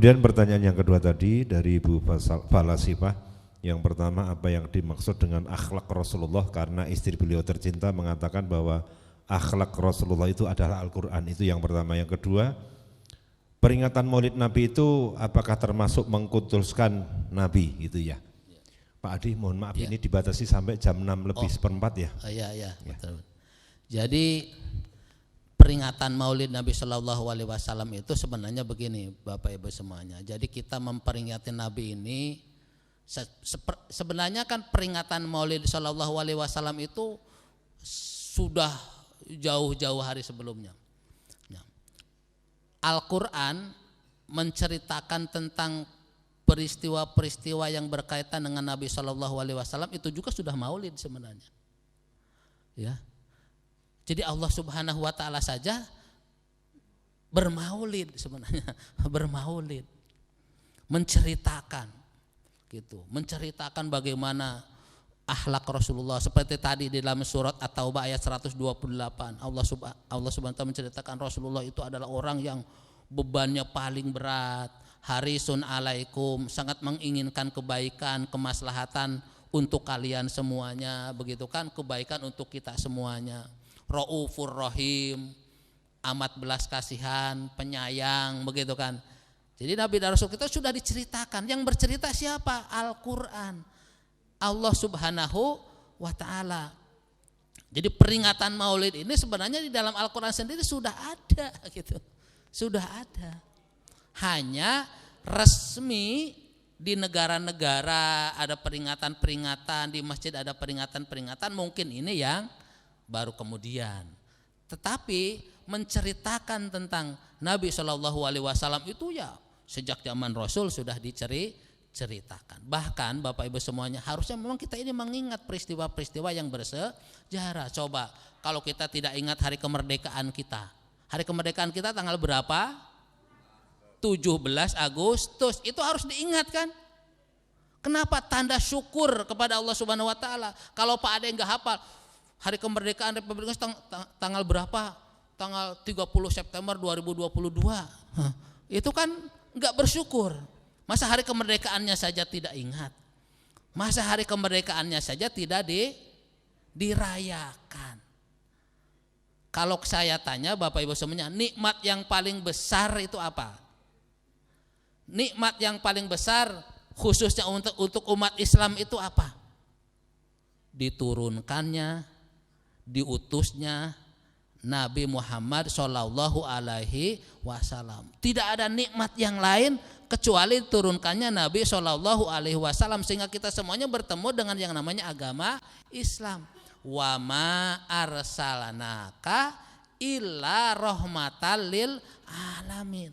Kemudian pertanyaan yang kedua tadi dari Ibu Falasifah, yang pertama apa yang dimaksud dengan akhlak Rasulullah, karena istri beliau tercinta mengatakan bahwa akhlak Rasulullah itu adalah Al-Quran, itu yang pertama. Yang kedua, peringatan Maulid Nabi itu apakah termasuk mengkuduskan Nabi gitu ya? Pak Adi, mohon maaf ini dibatasi sampai jam 6:04 ya. Iya, betul. Jadi peringatan Maulid Nabi Shallallahu Alaihi Wasallam itu sebenarnya begini, Bapak Ibu semuanya. Jadi kita memperingati Nabi ini sebenarnya kan peringatan Maulid Shallallahu Alaihi Wasallam itu sudah jauh-jauh hari sebelumnya. Al-Quran menceritakan tentang peristiwa-peristiwa yang berkaitan dengan Nabi Shallallahu Alaihi Wasallam itu juga sudah Maulid sebenarnya. Ya. Jadi Allah Subhanahu Wa Taala saja bermaulid sebenarnya, bermaulid, menceritakan, gitu, menceritakan bagaimana akhlak Rasulullah seperti tadi di dalam surat At-Taubah ayat 128. Allah Subhanahu Wa Taala menceritakan Rasulullah itu adalah orang yang bebannya paling berat, harisun alaikum, sangat menginginkan kebaikan, kemaslahatan untuk kalian semuanya, begitu kan, kebaikan untuk kita semuanya. Raufur Rahim, amat belas kasihan, penyayang, begitu kan. Jadi Nabi dan Rasul kita sudah diceritakan. Yang bercerita siapa? Al-Quran, Allah Subhanahu Wa Taala. Jadi peringatan Maulid ini sebenarnya di dalam Al-Quran sendiri sudah ada, gitu, sudah ada. Hanya resmi di negara-negara ada peringatan-peringatan, di masjid ada peringatan-peringatan, mungkin ini yang baru kemudian. Tetapi menceritakan tentang Nabi Shallallahu Alaihi Wasallam itu ya sejak zaman Rasul sudah diceritakan. Bahkan Bapak Ibu semuanya harusnya memang kita ini mengingat peristiwa-peristiwa yang bersejarah. Coba kalau kita tidak ingat hari kemerdekaan kita. Hari kemerdekaan kita tanggal berapa? 17 Agustus. Itu harus diingatkan. Kenapa? Tanda syukur kepada Allah Subhanahu Wa Taala. Kalau Pak Ade enggak hafal hari kemerdekaan Republik Indonesia tanggal berapa? Tanggal 30 September 2022. Itu kan enggak bersyukur. Masa hari kemerdekaannya saja tidak ingat? Masa hari kemerdekaannya saja tidak dirayakan? Kalau saya tanya Bapak Ibu semuanya, nikmat yang paling besar itu apa? Nikmat yang paling besar khususnya untuk umat Islam itu apa? Diturunkannya, diutusnya Nabi Muhammad Shallallahu Alaihi Wasallam. Tidak ada nikmat yang lain kecuali turunkannya Nabi Shallallahu Alaihi Wasallam, sehingga kita semuanya bertemu dengan yang namanya agama Islam. Wa ma arsalanaka illa rahmatal lil alamin.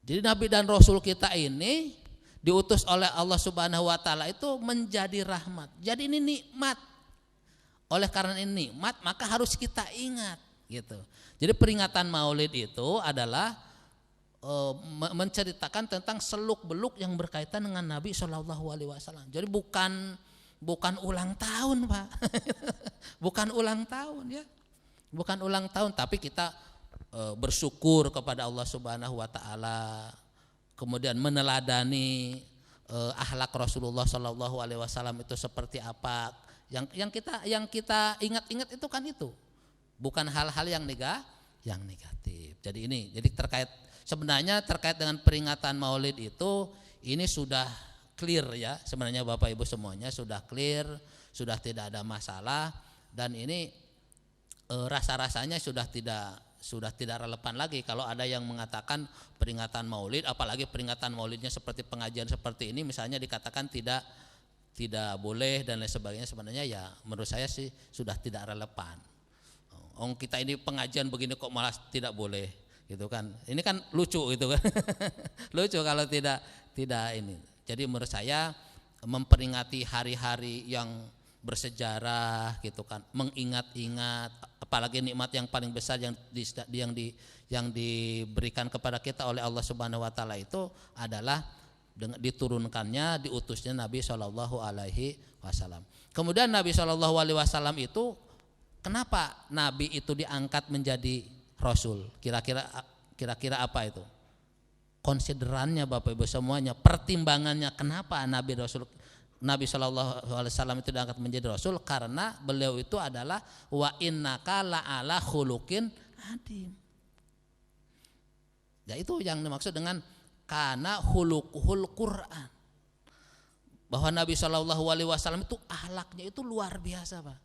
Jadi Nabi dan Rasul kita ini diutus oleh Allah Subhanahu Wa Taala itu menjadi rahmat. Jadi ini nikmat. Oleh karena ini nikmat, maka harus kita ingat, gitu. Jadi peringatan Maulid itu adalah menceritakan tentang seluk-beluk yang berkaitan dengan Nabi Shallallahu Alaihi Wasallam. Jadi bukan ulang tahun, Pak. Bukan ulang tahun, ya. Bukan ulang tahun, tapi kita bersyukur kepada Allah Subhanahu Wa Taala, kemudian meneladani akhlak Rasulullah Shallallahu Alaihi Wasallam itu seperti apa. Yang kita ingat-ingat itu kan itu, bukan hal-hal yang negatif. Jadi sebenarnya terkait dengan peringatan Maulid itu ini sudah clear ya, sebenarnya Bapak Ibu semuanya sudah clear, sudah tidak ada masalah, dan ini rasa-rasanya sudah tidak relevan lagi kalau ada yang mengatakan peringatan Maulid, apalagi peringatan Maulidnya seperti pengajian seperti ini misalnya dikatakan tidak boleh dan lain sebagainya. Sebenarnya ya menurut saya sih sudah tidak relevan. Kita ini pengajian begini kok malah tidak boleh, gitu kan. Ini kan lucu gitu kan. Lucu kalau tidak ini. Jadi menurut saya memperingati hari-hari yang bersejarah gitu kan, mengingat-ingat apalagi nikmat yang paling besar yang diberikan kepada kita oleh Allah Subhanahu Wa Taala itu adalah diturunkannya, diutusnya Nabi Shallallahu Alaihi Wasallam. Kemudian Nabi Shallallahu Alaihi Wasallam itu, kenapa Nabi itu diangkat menjadi Rasul? Kira-kira apa itu? konsiderannya Bapak Ibu semuanya, pertimbangannya kenapa Nabi SAW itu diangkat menjadi Rasul, karena beliau itu adalah wa innaka la'ala khuluqin adim. Ya itu yang dimaksud dengan kana khuluquhul Quran. Bahwa Nabi SAW itu akhlaknya itu luar biasa Pak.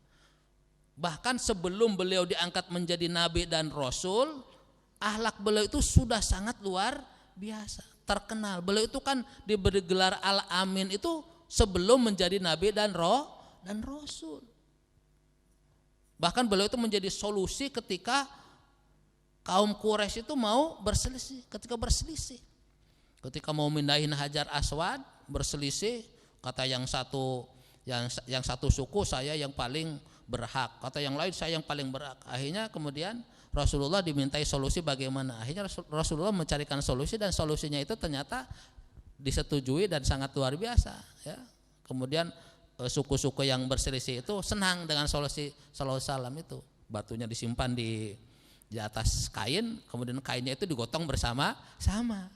Bahkan sebelum beliau diangkat menjadi Nabi dan Rasul, akhlak beliau itu sudah sangat luar biasa, terkenal. Beliau itu kan diberi gelar Al-Amin itu sebelum menjadi Nabi dan Rasul. Bahkan beliau itu menjadi solusi ketika kaum Quraisy itu mau berselisih, ketika mau mindahin Hajar Aswad berselisih, kata yang satu suku saya yang paling berhak, kata yang lain saya yang paling berhak. Akhirnya kemudian Rasulullah dimintai solusi bagaimana. Akhirnya Rasulullah mencarikan solusi, dan solusinya itu ternyata disetujui dan sangat luar biasa ya. Kemudian suku-suku yang berselisih itu senang dengan solusi salam itu. Batunya disimpan di atas kain, kemudian kainnya itu digotong bersama-sama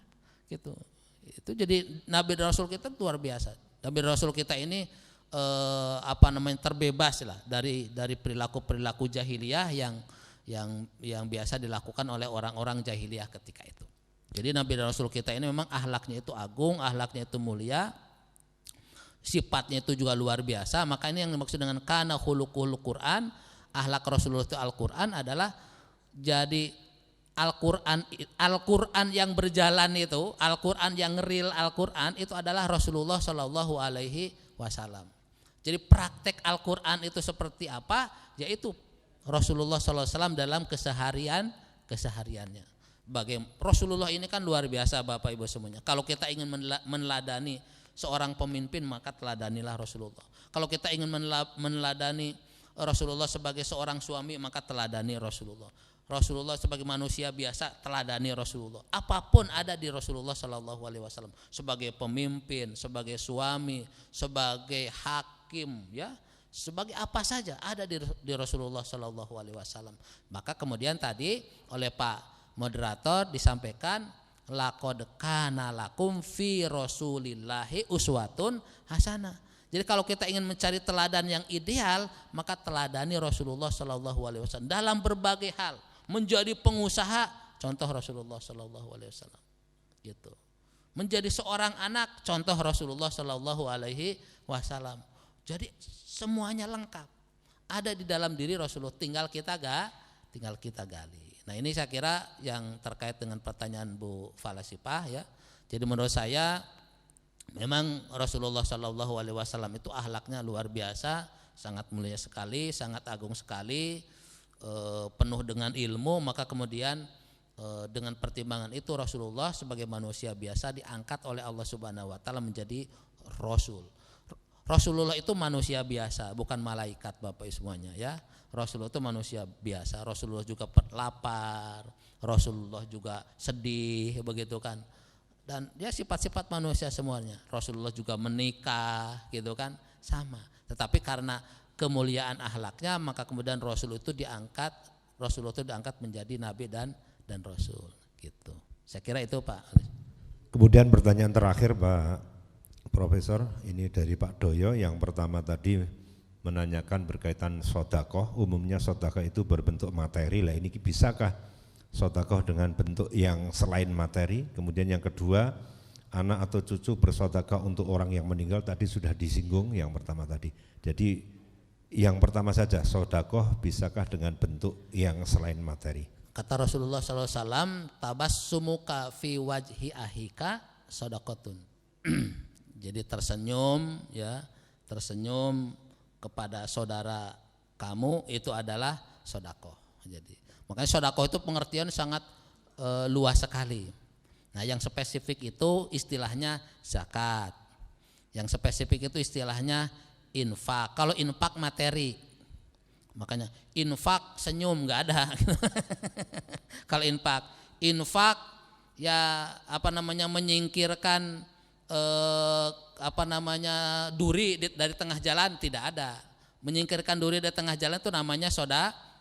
gitu. Itu jadi Nabi dan Rasul kita luar biasa. Nabi dan Rasul kita ini terbebas lah dari perilaku jahiliyah yang biasa dilakukan oleh orang-orang jahiliyah ketika itu. Jadi Nabi dan Rasul kita ini memang akhlaknya itu agung, akhlaknya itu mulia, sifatnya itu juga luar biasa. Maka ini yang dimaksud dengan kana khuluqul Quran, akhlak Rasulullah itu Al-Quran adalah jadi Al-Quran yang berjalan itu, Al-Quran yang real, Al-Quran itu adalah Rasulullah Shallallahu Alaihi Wasallam. Jadi praktek Al-Quran itu seperti apa? Yaitu Rasulullah Shallallahu Alaihi Wasallam dalam kesehariannya. Rasulullah ini kan luar biasa Bapak Ibu semuanya. Kalau kita ingin meneladani seorang pemimpin, maka teladanilah Rasulullah. Kalau kita ingin meneladani Rasulullah sebagai seorang suami, maka teladani Rasulullah. Rasulullah sebagai manusia biasa, teladani Rasulullah. Apapun ada di Rasulullah Shallallahu Alaihi Wasallam, sebagai pemimpin, sebagai suami, sebagai hakim, ya, sebagai apa saja ada di Rasulullah Shallallahu Alaihi Wasallam. Maka kemudian tadi oleh Pak Moderator disampaikan, laqad kana lakum fi Rasulillahi uswatun hasanah. Jadi kalau kita ingin mencari teladan yang ideal, maka teladani Rasulullah Shallallahu Alaihi Wasallam dalam berbagai hal. Menjadi pengusaha, contoh Rasulullah Shallallahu Alaihi Wasallam. Gitu. Menjadi seorang anak, contoh Rasulullah Shallallahu Alaihi Wasallam. Jadi semuanya lengkap, ada di dalam diri Rasulullah. Tinggal kita gali. Nah ini saya kira yang terkait dengan pertanyaan Bu Falasifah ya. Jadi menurut saya memang Rasulullah Shallallahu Alaihi Wasallam itu akhlaknya luar biasa, sangat mulia sekali, sangat agung sekali, penuh dengan ilmu. Maka kemudian dengan pertimbangan itu Rasulullah sebagai manusia biasa diangkat oleh Allah Subhanahu Wa Taala menjadi Rasul. Rasulullah itu manusia biasa, bukan malaikat Bapak semuanya ya. Rasulullah itu manusia biasa. Rasulullah juga lapar, Rasulullah juga sedih, begitu kan. Dan dia sifat-sifat manusia semuanya. Rasulullah juga menikah, gitu kan, sama. Tetapi karena kemuliaan akhlaknya, maka kemudian Rasulullah itu diangkat menjadi Nabi dan Rasul, gitu. Saya kira itu Pak. Kemudian pertanyaan terakhir Pak Profesor, ini dari Pak Doyo. Yang pertama tadi menanyakan berkaitan sodakoh. Umumnya sodakoh itu berbentuk materi lah. Ini bisakah sodakoh dengan bentuk yang selain materi? Kemudian yang kedua, anak atau cucu bersodakoh untuk orang yang meninggal, tadi sudah disinggung yang pertama tadi. Jadi yang pertama saja, sodakoh bisakah dengan bentuk yang selain materi? Kata Rasulullah SAW, tabassumuka fi wajhi ahika sodakotun. Jadi tersenyum kepada saudara kamu itu adalah sodakoh. Jadi makanya sodakoh itu pengertian sangat luas sekali. Nah yang spesifik itu istilahnya zakat, yang spesifik itu istilahnya infak. Kalau infak materi, makanya infak senyum nggak ada. Kalau infak ya menyingkirkan duri dari tengah jalan, tidak ada. Menyingkirkan duri dari tengah jalan itu namanya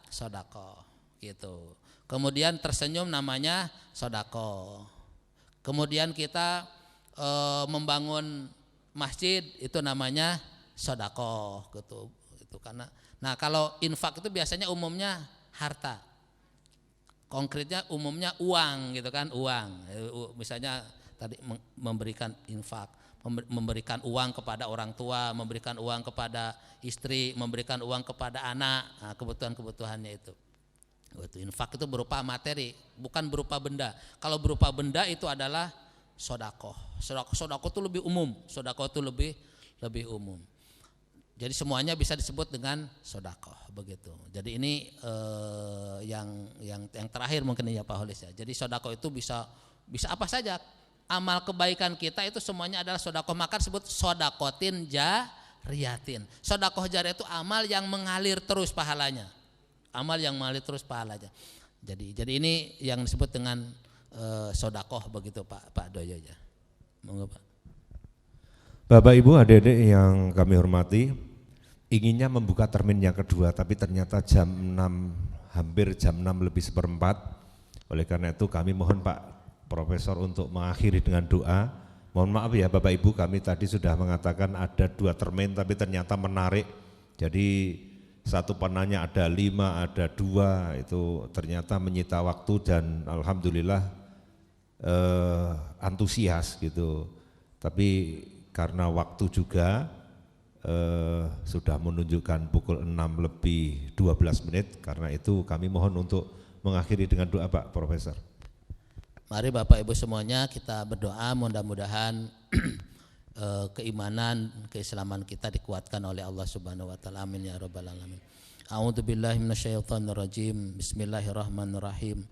sodakoh gitu. Kemudian tersenyum namanya sodakoh. Kemudian kita membangun masjid, itu namanya sedekah gitu. Itu karena nah kalau infak itu biasanya umumnya harta. Konkretnya umumnya uang gitu kan, uang. Misalnya tadi memberikan infak, memberikan uang kepada orang tua, memberikan uang kepada istri, memberikan uang kepada anak, nah, kebutuhan-kebutuhannya itu. Infak itu berupa materi, bukan berupa benda. Kalau berupa benda itu adalah sedekah. Sedekah itu lebih umum, sedekah itu lebih umum. Jadi semuanya bisa disebut dengan sedekah begitu. Jadi ini yang terakhir mungkin ya Pak Holis ya. Jadi sedekah itu bisa apa saja. Amal kebaikan kita itu semuanya adalah sedekah. Maka disebut sedaqatin jariyatin. Sedekah jariyah itu amal yang mengalir terus pahalanya. Amal yang mengalir terus pahalanya. Jadi ini yang disebut dengan sedekah begitu Pak Doyo ya. Monggo Pak. Bapak Ibu adik-adik yang kami hormati, inginnya membuka termin yang kedua tapi ternyata jam 6, hampir jam 6 lebih seperempat. Oleh karena itu kami mohon Pak Profesor untuk mengakhiri dengan doa. Mohon maaf ya Bapak Ibu, kami tadi sudah mengatakan ada 2 termin tapi ternyata menarik. Jadi satu penanya ada 5, ada 2, itu ternyata menyita waktu dan alhamdulillah antusias gitu. Tapi karena waktu juga sudah menunjukkan pukul 6 lebih 12 menit, karena itu kami mohon untuk mengakhiri dengan doa Pak Profesor. Mari Bapak Ibu semuanya kita berdoa mudah-mudahan keimanan, keislaman kita dikuatkan oleh Allah Subhanahu wa taala. Amin ya rabbal alamin. A'udzubillahi minasyaitonirrajim. Bismillahirrahmanirrahim.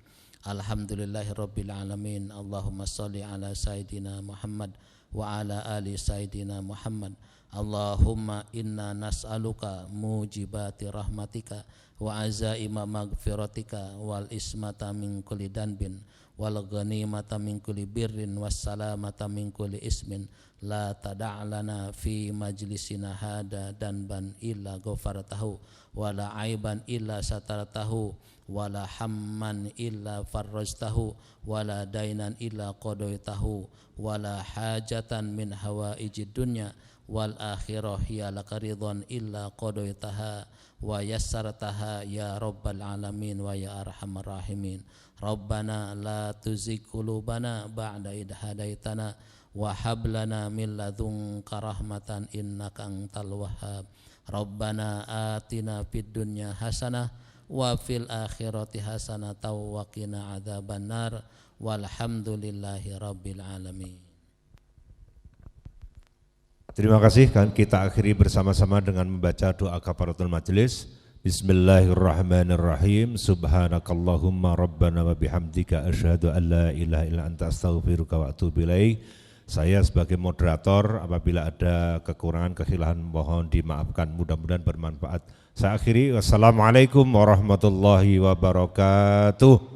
Alhamdulillahirabbil alamin. Allahumma shalli ala sayidina Muhammad wa ala ali sayidina Muhammad. Allahumma inna nas'aluka mujibati rahmatika wa azaima maghfiratika wal ismata min kulli danbin wal ghanimata min kulli birrin was salamata min kulli ismin la tada'lana fi majlisina hada danban illa ghafartahu wala aiban illa satartahu wala hamman illa farrajtahu wala dainan illa qadaitahu wala hajatan min hawaijid dunya wal akhirah ya lakaridhan illa qadaitaha wa yassartaha ya rabbal alamin wa ya arhamar rahimin. Rabbana la tuzigh qulubana ba'da idh hadaitana wa hab lana min ladunka rahmatan innaka antal wahhab. Rabbana atina fid dunya hasanah wa fil akhirati hasanah wa qina adzabannar walhamdulillahi rabbil alamin. Terima kasih, kan kita akhiri bersama-sama dengan membaca doa kafaratul majelis. Bismillahirrahmanirrahim. Subhanakallahumma rabbana wa bihamdika asyhadu an la ilaha illa anta astaghfiruka wa atubu ilaik. Saya sebagai moderator, apabila ada kekurangan kesalahan mohon dimaafkan, mudah-mudahan bermanfaat. Saya akhiri, wassalamualaikum warahmatullahi wabarakatuh.